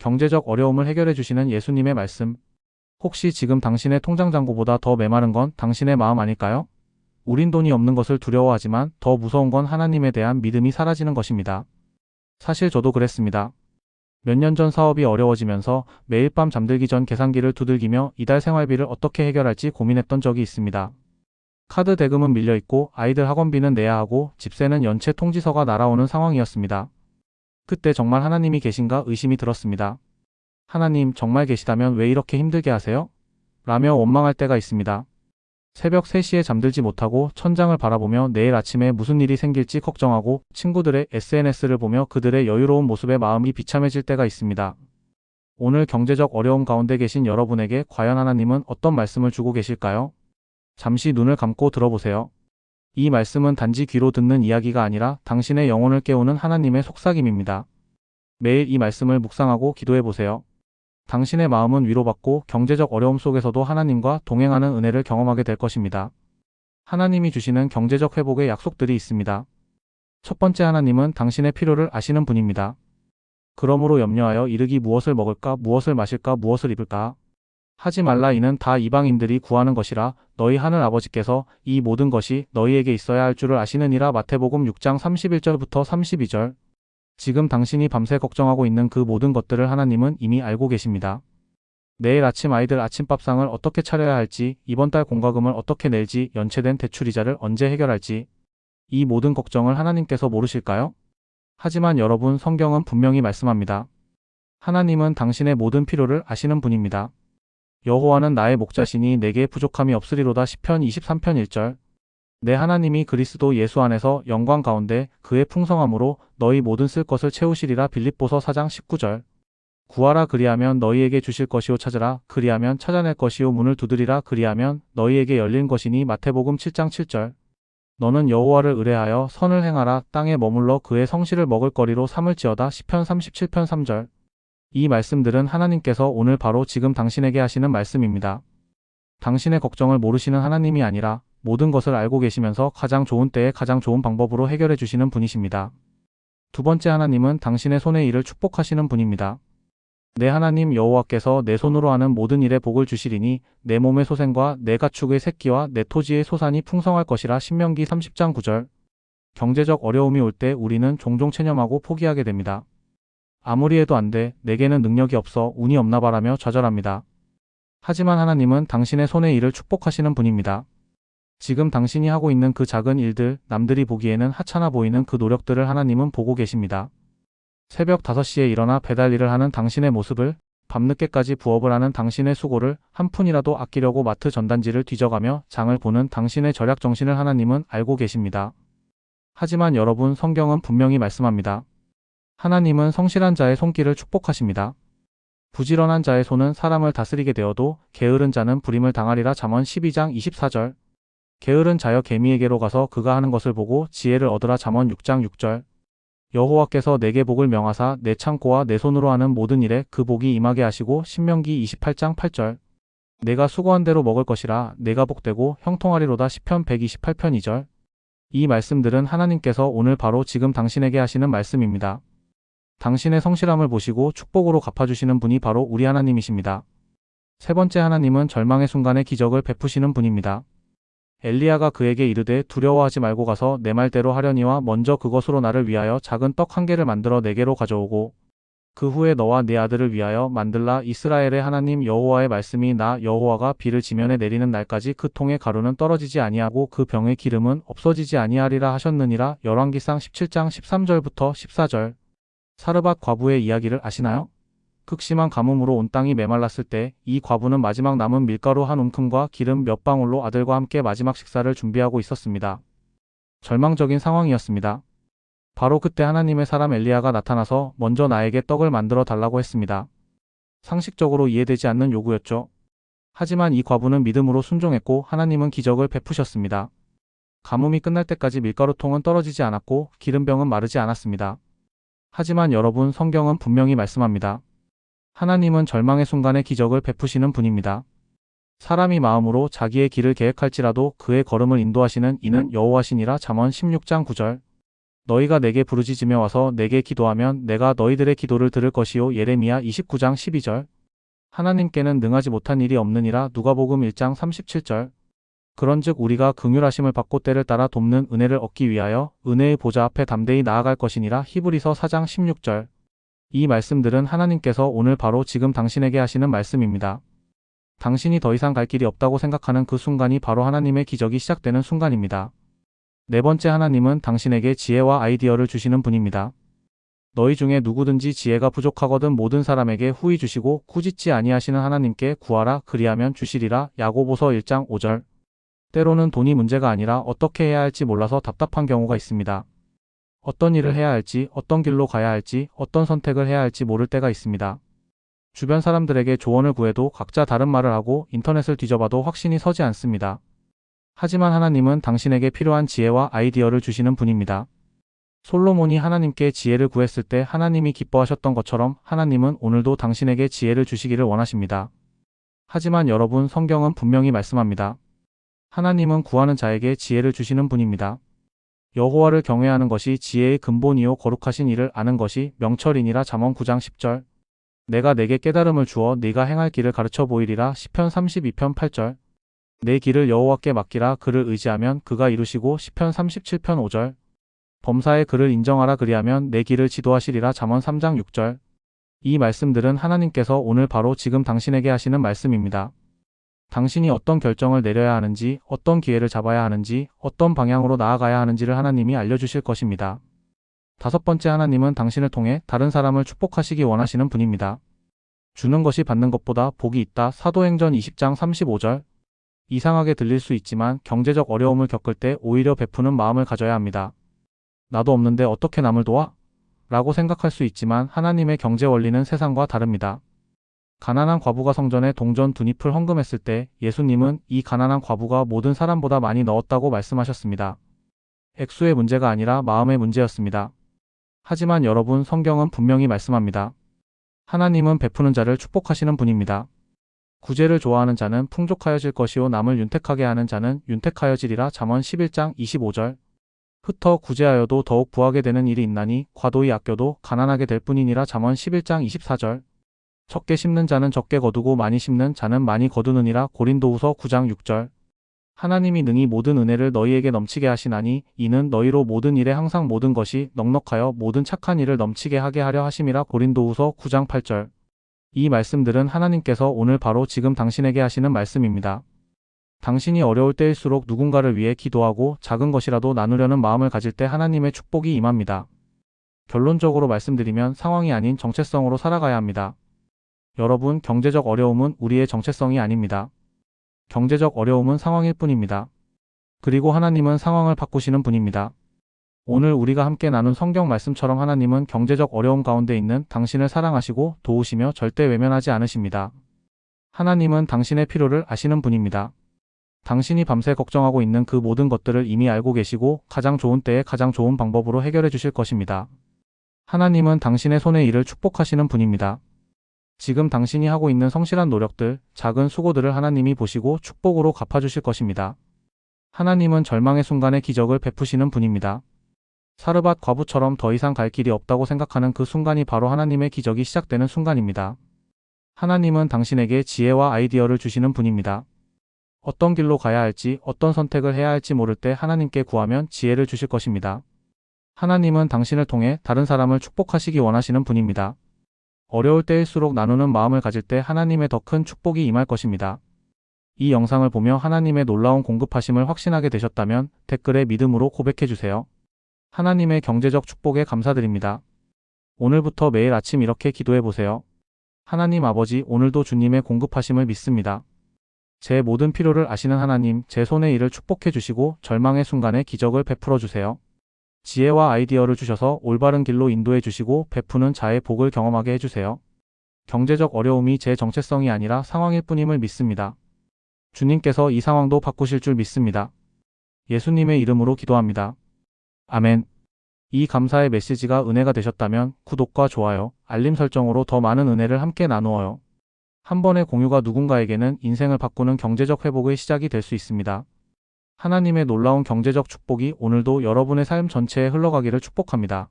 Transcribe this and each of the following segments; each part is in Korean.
경제적 어려움을 해결해 주시는 예수님의 말씀. 혹시 지금 당신의 통장 잔고보다 더 메마른 건 당신의 마음 아닐까요? 우린 돈이 없는 것을 두려워하지만 더 무서운 건 하나님에 대한 믿음이 사라지는 것입니다. 사실 저도 그랬습니다. 몇 년 전 사업이 어려워지면서 매일 밤 잠들기 전 계산기를 두들기며 이달 생활비를 어떻게 해결할지 고민했던 적이 있습니다. 카드 대금은 밀려있고 아이들 학원비는 내야 하고 집세는 연체 통지서가 날아오는 상황이었습니다. 그때 정말 하나님이 계신가 의심이 들었습니다. 하나님 정말 계시다면 왜 이렇게 힘들게 하세요? 라며 원망할 때가 있습니다. 새벽 3시에 잠들지 못하고 천장을 바라보며 내일 아침에 무슨 일이 생길지 걱정하고 친구들의 SNS를 보며 그들의 여유로운 모습에 마음이 비참해질 때가 있습니다. 오늘 경제적 어려움 가운데 계신 여러분에게 과연 하나님은 어떤 말씀을 주고 계실까요? 잠시 눈을 감고 들어보세요. 이 말씀은 단지 귀로 듣는 이야기가 아니라 당신의 영혼을 깨우는 하나님의 속삭임입니다. 매일 이 말씀을 묵상하고 기도해 보세요. 당신의 마음은 위로받고 경제적 어려움 속에서도 하나님과 동행하는 은혜를 경험하게 될 것입니다. 하나님이 주시는 경제적 회복의 약속들이 있습니다. 첫 번째, 하나님은 당신의 필요를 아시는 분입니다. 그러므로 염려하여 이르기 무엇을 먹을까, 무엇을 마실까, 무엇을 입을까 하지 말라. 이는 다 이방인들이 구하는 것이라. 너희 하늘 아버지께서 이 모든 것이 너희에게 있어야 할 줄을 아시느니라. 마태복음 6장 31절부터 32절. 지금 당신이 밤새 걱정하고 있는 그 모든 것들을 하나님은 이미 알고 계십니다. 내일 아침 아이들 아침밥상을 어떻게 차려야 할지, 이번 달 공과금을 어떻게 낼지, 연체된 대출이자를 언제 해결할지, 이 모든 걱정을 하나님께서 모르실까요? 하지만 여러분, 성경은 분명히 말씀합니다. 하나님은 당신의 모든 필요를 아시는 분입니다. 여호와는 나의 목자시니 내게 부족함이 없으리로다. 시편 23편 1절. 내 하나님이 그리스도 예수 안에서 영광 가운데 그의 풍성함으로 너희 모든 쓸 것을 채우시리라. 빌립보서 4장 19절. 구하라 그리하면 너희에게 주실 것이요, 찾으라 그리하면 찾아낼 것이요, 문을 두드리라 그리하면 너희에게 열린 것이니. 마태복음 7장 7절. 너는 여호와를 의뢰하여 선을 행하라. 땅에 머물러 그의 성실을 먹을거리로 삼을지어다. 시편 37편 3절. 이 말씀들은 하나님께서 오늘 바로 지금 당신에게 하시는 말씀입니다. 당신의 걱정을 모르시는 하나님이 아니라 모든 것을 알고 계시면서 가장 좋은 때에 가장 좋은 방법으로 해결해 주시는 분이십니다. 두 번째, 하나님은 당신의 손의 일을 축복하시는 분입니다. 내 하나님 여호와께서 내 손으로 하는 모든 일에 복을 주시리니 내 몸의 소생과 내 가축의 새끼와 내 토지의 소산이 풍성할 것이라. 신명기 30장 9절. 경제적 어려움이 올 때 우리는 종종 체념하고 포기하게 됩니다. 아무리 해도 안 돼, 내게는 능력이 없어, 운이 없나 봐라며 좌절합니다. 하지만 하나님은 당신의 손의 일을 축복하시는 분입니다. 지금 당신이 하고 있는 그 작은 일들, 남들이 보기에는 하찮아 보이는 그 노력들을 하나님은 보고 계십니다. 새벽 5시에 일어나 배달 일을 하는 당신의 모습을, 밤늦게까지 부업을 하는 당신의 수고를, 한 푼이라도 아끼려고 마트 전단지를 뒤져가며 장을 보는 당신의 절약 정신을 하나님은 알고 계십니다. 하지만 여러분, 성경은 분명히 말씀합니다. 하나님은 성실한 자의 손길을 축복하십니다. 부지런한 자의 손은 사람을 다스리게 되어도 게으른 자는 불임을 당하리라. 잠언 12장 24절. 게으른 자여 개미에게로 가서 그가 하는 것을 보고 지혜를 얻으라. 잠언 6장 6절. 여호와께서 내게 복을 명하사 내 창고와 내 손으로 하는 모든 일에 그 복이 임하게 하시고. 신명기 28장 8절. 내가 수고한 대로 먹을 것이라. 내가 복되고 형통하리로다. 시편 128편 2절. 이 말씀들은 하나님께서 오늘 바로 지금 당신에게 하시는 말씀입니다. 당신의 성실함을 보시고 축복으로 갚아주시는 분이 바로 우리 하나님이십니다. 세 번째, 하나님은 절망의 순간에 기적을 베푸시는 분입니다. 엘리야가 그에게 이르되 두려워하지 말고 가서 내 말대로 하려니와 먼저 그것으로 나를 위하여 작은 떡 1개를 만들어 내게로 가져오고 그 후에 너와 네 아들을 위하여 만들라. 이스라엘의 하나님 여호와의 말씀이 나 여호와가 비를 지면에 내리는 날까지 그 통의 가루는 떨어지지 아니하고 그 병의 기름은 없어지지 아니하리라 하셨느니라. 열왕기상 17장 13절부터 14절. 사르밧 과부의 이야기를 아시나요? 극심한 가뭄으로 온 땅이 메말랐을 때 이 과부는 마지막 남은 밀가루 한 움큼과 기름 몇 방울로 아들과 함께 마지막 식사를 준비하고 있었습니다. 절망적인 상황이었습니다. 바로 그때 하나님의 사람 엘리야가 나타나서 먼저 나에게 떡을 만들어 달라고 했습니다. 상식적으로 이해되지 않는 요구였죠. 하지만 이 과부는 믿음으로 순종했고 하나님은 기적을 베푸셨습니다. 가뭄이 끝날 때까지 밀가루통은 떨어지지 않았고 기름병은 마르지 않았습니다. 하지만 여러분, 성경은 분명히 말씀합니다. 하나님은 절망의 순간에 기적을 베푸시는 분입니다. 사람이 마음으로 자기의 길을 계획할지라도 그의 걸음을 인도하시는 이는 여호와시니라. 잠언 16장 9절. 너희가 내게 부르짖으며 와서 내게 기도하면 내가 너희들의 기도를 들을 것이요. 예레미야 29장 12절. 하나님께는 능하지 못한 일이 없느니라. 누가복음 1장 37절. 그런즉 우리가 긍휼하심을 받고 때를 따라 돕는 은혜를 얻기 위하여 은혜의 보좌 앞에 담대히 나아갈 것이니라. 히브리서 4장 16절. 이 말씀들은 하나님께서 오늘 바로 지금 당신에게 하시는 말씀입니다. 당신이 더 이상 갈 길이 없다고 생각하는 그 순간이 바로 하나님의 기적이 시작되는 순간입니다. 네 번째, 하나님은 당신에게 지혜와 아이디어를 주시는 분입니다. 너희 중에 누구든지 지혜가 부족하거든 모든 사람에게 후히 주시고 꾸짖지 아니하시는 하나님께 구하라 그리하면 주시리라. 야고보서 1장 5절. 때로는 돈이 문제가 아니라 어떻게 해야 할지 몰라서 답답한 경우가 있습니다. 어떤 일을 해야 할지, 어떤 길로 가야 할지, 어떤 선택을 해야 할지 모를 때가 있습니다. 주변 사람들에게 조언을 구해도 각자 다른 말을 하고 인터넷을 뒤져봐도 확신이 서지 않습니다. 하지만 하나님은 당신에게 필요한 지혜와 아이디어를 주시는 분입니다. 솔로몬이 하나님께 지혜를 구했을 때 하나님이 기뻐하셨던 것처럼 하나님은 오늘도 당신에게 지혜를 주시기를 원하십니다. 하지만 여러분, 성경은 분명히 말씀합니다. 하나님은 구하는 자에게 지혜를 주시는 분입니다. 여호와를 경외하는 것이 지혜의 근본이요 거룩하신 이를 아는 것이 명철이니라. 잠언 9장 10절. 내가 내게 깨달음을 주어 네가 행할 길을 가르쳐 보이리라. 시편 32편 8절. 내 길을 여호와께 맡기라. 그를 의지하면 그가 이루시고. 시편 37편 5절. 범사에 그를 인정하라. 그리하면 내 길을 지도하시리라. 잠언 3장 6절. 이 말씀들은 하나님께서 오늘 바로 지금 당신에게 하시는 말씀입니다. 당신이 어떤 결정을 내려야 하는지, 어떤 기회를 잡아야 하는지, 어떤 방향으로 나아가야 하는지를 하나님이 알려주실 것입니다. 다섯 번째, 하나님은 당신을 통해 다른 사람을 축복하시기 원하시는 분입니다. 주는 것이 받는 것보다 복이 있다. 사도행전 20장 35절. 이상하게 들릴 수 있지만 경제적 어려움을 겪을 때 오히려 베푸는 마음을 가져야 합니다. 나도 없는데 어떻게 남을 도와? 라고 생각할 수 있지만 하나님의 경제 원리는 세상과 다릅니다. 가난한 과부가 성전에 동전 2잎을 헌금했을 때 예수님은 이 가난한 과부가 모든 사람보다 많이 넣었다고 말씀하셨습니다. 액수의 문제가 아니라 마음의 문제였습니다. 하지만 여러분, 성경은 분명히 말씀합니다. 하나님은 베푸는 자를 축복하시는 분입니다. 구제를 좋아하는 자는 풍족하여질 것이요 남을 윤택하게 하는 자는 윤택하여지리라. 잠언 11장 25절. 흩어 구제하여도 더욱 부하게 되는 일이 있나니 과도히 아껴도 가난하게 될 뿐이니라. 잠언 11장 24절. 적게 심는 자는 적게 거두고 많이 심는 자는 많이 거두느니라. 고린도후서 9장 6절. 하나님이 능히 모든 은혜를 너희에게 넘치게 하시나니 이는 너희로 모든 일에 항상 모든 것이 넉넉하여 모든 착한 일을 넘치게 하게 하려 하심이라. 고린도후서 9장 8절. 이 말씀들은 하나님께서 오늘 바로 지금 당신에게 하시는 말씀입니다. 당신이 어려울 때일수록 누군가를 위해 기도하고 작은 것이라도 나누려는 마음을 가질 때 하나님의 축복이 임합니다. 결론적으로 말씀드리면 상황이 아닌 정체성으로 살아가야 합니다. 여러분, 경제적 어려움은 우리의 정체성이 아닙니다. 경제적 어려움은 상황일 뿐입니다. 그리고 하나님은 상황을 바꾸시는 분입니다. 오늘 우리가 함께 나눈 성경 말씀처럼 하나님은 경제적 어려움 가운데 있는 당신을 사랑하시고 도우시며 절대 외면하지 않으십니다. 하나님은 당신의 필요를 아시는 분입니다. 당신이 밤새 걱정하고 있는 그 모든 것들을 이미 알고 계시고 가장 좋은 때에 가장 좋은 방법으로 해결해 주실 것입니다. 하나님은 당신의 손의 일을 축복하시는 분입니다. 지금 당신이 하고 있는 성실한 노력들, 작은 수고들을 하나님이 보시고 축복으로 갚아주실 것입니다. 하나님은 절망의 순간에 기적을 베푸시는 분입니다. 사르밧 과부처럼 더 이상 갈 길이 없다고 생각하는 그 순간이 바로 하나님의 기적이 시작되는 순간입니다. 하나님은 당신에게 지혜와 아이디어를 주시는 분입니다. 어떤 길로 가야 할지, 어떤 선택을 해야 할지 모를 때 하나님께 구하면 지혜를 주실 것입니다. 하나님은 당신을 통해 다른 사람을 축복하시기 원하시는 분입니다. 어려울 때일수록 나누는 마음을 가질 때 하나님의 더 큰 축복이 임할 것입니다. 이 영상을 보며 하나님의 놀라운 공급하심을 확신하게 되셨다면 댓글에 믿음으로 고백해주세요. 하나님의 경제적 축복에 감사드립니다. 오늘부터 매일 아침 이렇게 기도해보세요. 하나님 아버지, 오늘도 주님의 공급하심을 믿습니다. 제 모든 필요를 아시는 하나님, 제 손의 일을 축복해주시고 절망의 순간에 기적을 베풀어주세요. 지혜와 아이디어를 주셔서 올바른 길로 인도해주시고 베푸는 자의 복을 경험하게 해주세요. 경제적 어려움이 제 정체성이 아니라 상황일 뿐임을 믿습니다. 주님께서 이 상황도 바꾸실 줄 믿습니다. 예수님의 이름으로 기도합니다. 아멘. 이 감사의 메시지가 은혜가 되셨다면 구독과 좋아요, 알림 설정으로 더 많은 은혜를 함께 나누어요. 한 번의 공유가 누군가에게는 인생을 바꾸는 경제적 회복의 시작이 될 수 있습니다. 하나님의 놀라운 경제적 축복이 오늘도 여러분의 삶 전체에 흘러가기를 축복합니다.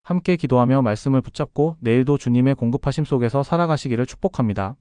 함께 기도하며 말씀을 붙잡고 내일도 주님의 공급하심 속에서 살아가시기를 축복합니다.